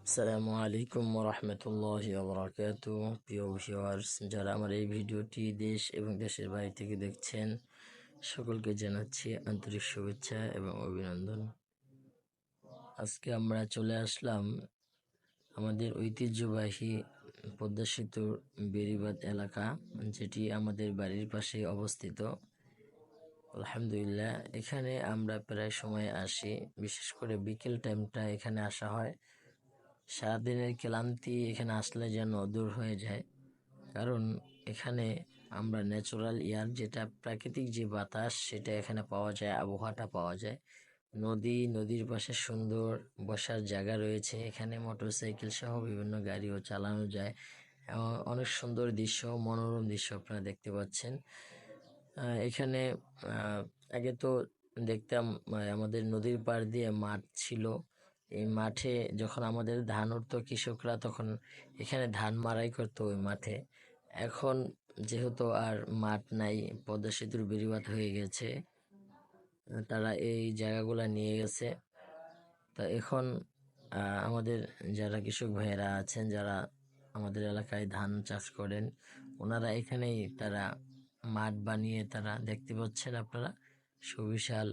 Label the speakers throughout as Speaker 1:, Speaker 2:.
Speaker 1: আসসালামু আলাইকুম রহমতুল্লাহি ওবরাকাতু। প্রিয় ভিউয়ার্স, যারা আমার এই ভিডিওটি দেশ এবং দেশের বাইরে থেকে দেখছেন, সকলকে জানাচ্ছি আন্তরিক শুভেচ্ছা এবং অভিনন্দন। আজকে আমরা চলে আসলাম আমাদের ঐতিহ্যবাহী পদ্মা সেতুর বেড়িবাঁধ এলাকা, যেটি আমাদের বাড়ির পাশে অবস্থিত। আলহামদুলিল্লাহ, এখানে আমরা প্রায় সময় আসি, বিশেষ করে বিকেল টাইমটা এখানে আসা হয়। সারাদিনের ক্লান্তি এখানে আসলে যেন দূর হয়ে যায়, কারণ এখানে আমরা ন্যাচারাল এয়ার, যেটা প্রাকৃতিক যে বাতাস, সেটা এখানে পাওয়া যায়, আবহাওয়াটা পাওয়া যায়। নদীর পাশে সুন্দর বসার জায়গা রয়েছে, এখানে মোটরসাইকেল সহ বিভিন্ন গাড়িও চালানো যায়। অনেক সুন্দর দৃশ্য, মনোরম দৃশ্য আপনারা দেখতে পাচ্ছেন। এখানে আগে তো দেখতাম আমাদের নদীর পাড় দিয়ে মাঠ ছিল। এই মাঠে যখন আমাদের ধান উঠতো, কৃষকরা তখন এখানে ধান মাড়াই করতো ওই মাঠে। এখন যেহেতু আর মাঠ নাই, পদ্মা সেতুর বেড়িবাঁধ হয়ে গেছে, তারা এই জায়গাগুলা নিয়ে গেছে। তা এখন আমাদের যারা কৃষক ভাইয়েরা আছেন, যারা আমাদের এলাকায় ধান চাষ করেন, ওনারা এখানেই তারা মাঠ বানিয়ে, তারা দেখতে পাচ্ছেন আপনারা সুবিশাল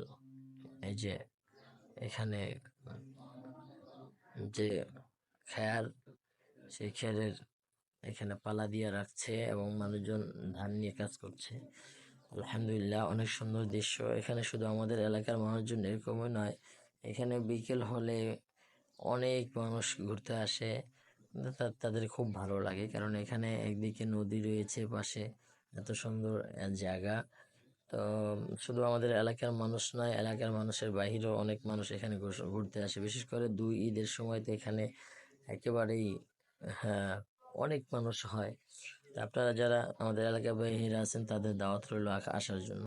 Speaker 1: এই যে এখানে যে খেয়ার, সেই খেয়ারের এখানে পালা দিয়ে রাখছে এবং মানুষজন ধান নিয়ে কাজ করছে। আলহামদুলিল্লাহ, অনেক সুন্দর দৃশ্য। এখানে শুধু আমাদের এলাকার মানুষজন এরকমই নয়, এখানে বিকেল হলে অনেক মানুষ ঘুরতে আসে। তাদের খুব ভালো লাগে, কারণ এখানে একদিকে নদী রয়েছে পাশে, এত সুন্দর জায়গা। তো শুধু আমাদের এলাকার মানুষ নয়, এলাকার মানুষের বাহিরেও অনেক মানুষ এখানে ঘুরতে আসে। বিশেষ করে ঈদের সময় তো এখানে একেবারেই, হ্যাঁ, অনেক মানুষ হয়। তা আপনারা যারা আমাদের এলাকার বাহিরে আছেন, তাদের দাওয়াত রইল আসার জন্য।